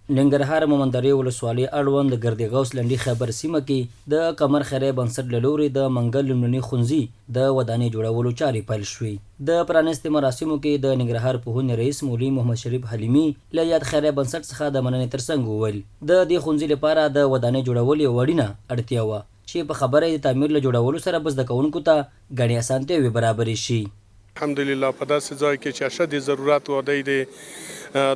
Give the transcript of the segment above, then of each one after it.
ننګرهار مومندرې ولسوالۍ اړوند د ګردې غوث لنډي خیبر سیمه کې د قمر خیریه بنسټ له لوري د منګل لومړني ښوونځي د ودانۍ جوړولو چارې پیل شوې. د پرانیستې مراسمو کې د ننګرهار پوهنې رئیس مولوي محمد شریف حلیمي له یاد خیریه بنسټ څخه د مننې ترڅنګ وویل د دې ښوونځي لپاره د ودانۍ جوړول یوه اړینه اړتیا وه چې په خبره یې د تعمیر له جوړولو سره به زده کوونکو ته ګڼې اسانتیاوې برابرې شي. الحمدلله په داسې ځای کې چې اشد ضرورت و دی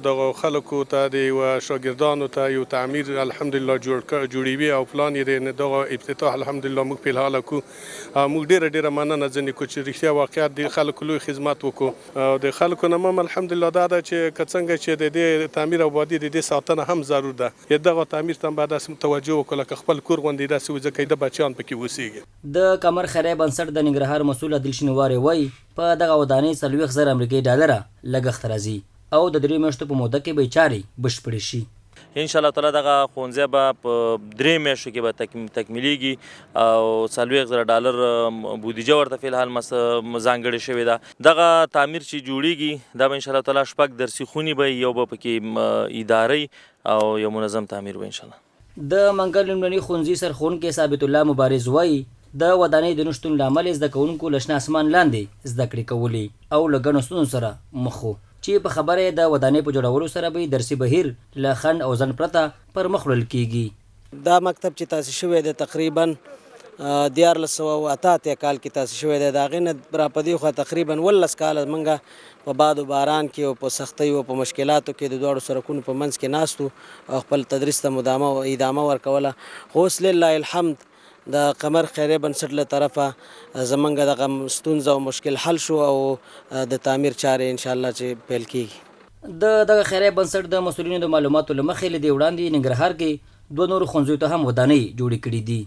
دغه خلکو ته د شاګردانو ته یو تعمیر الحمدلله جوړوي او پلان یې دغه افتتاح الحمدلله موږ په الحال کو موږ ډیره مننه ځنې کو چې رښتیا واقعیت د خلکو لوی خدمت وکړو او د خلکو نه هم الحمدلله دا ده چې څنګه چې د دې تعمیر او بادي د دې ساتنه هم ضرور ده دغه تعمیر ته باید توجه وکړو که خپل کور غوندې داسې وځکه د بچیان پکې اوسېږي. د قمر خیریه بنسټ د ننګرهار مسؤل عادل شینواری وایي په دغه ودانۍ 40,000 امریکایي ډالره لګښت راځي او د 3 میاشتو په موده کې به چارې بشپړې شي. ان شاء الله تعالی دغه ښوونځی به په 3 میاشتو کې به تکمیلیږي او 40,000 ډالر بودیجه ورته فی الحال ځانګړې شوې ده. دغه تعمیر چې جوړیږي دا به ان شاء الله تعالی 6 درسي خونې به یو به پکې ادارې او یو منظم تعمیر به ان شاء الله. د منګل لومړني ښوونځي سرښوونکی ثابت الله مبارز وایي د ودانۍ د نشتون له امله زده کوونکو له شنه اسمان لاندې زده کړې کولې او له ګڼو ستونزو سره مخ وو چې په خبره یې د ودانۍ په جوړولو سره به درسي بهیر له خنډ او ځنډ پرته پر مخ وړل کیږي. دا مکتب چې تاسیس شوی دی تقریبا 1488 کال کې تاسیس شوی دی. د هغې نه را په دې خوا تقریبا 18 کاله موږ په باد و باران کې او په سختۍ او په مشکلاتو کې د دواړو سرکونو په منځ کې ناست وو او خپل تدریس ته ادامه ورکوله. خو اوس لله الحمد د قمر خیریه بنسټ له طرفه زمونږ دغه ستونزه او مشکل حل شو او د تعمیر چارې ان شاء الله چې پیل کیږي. د دغه خیریه بنسټ د مسؤلینو د معلوماتو له مخې له دې وړاندې ننګرهار کې 2 نورو ښوونځیو ته هم ودانۍ جوړې کړې دي.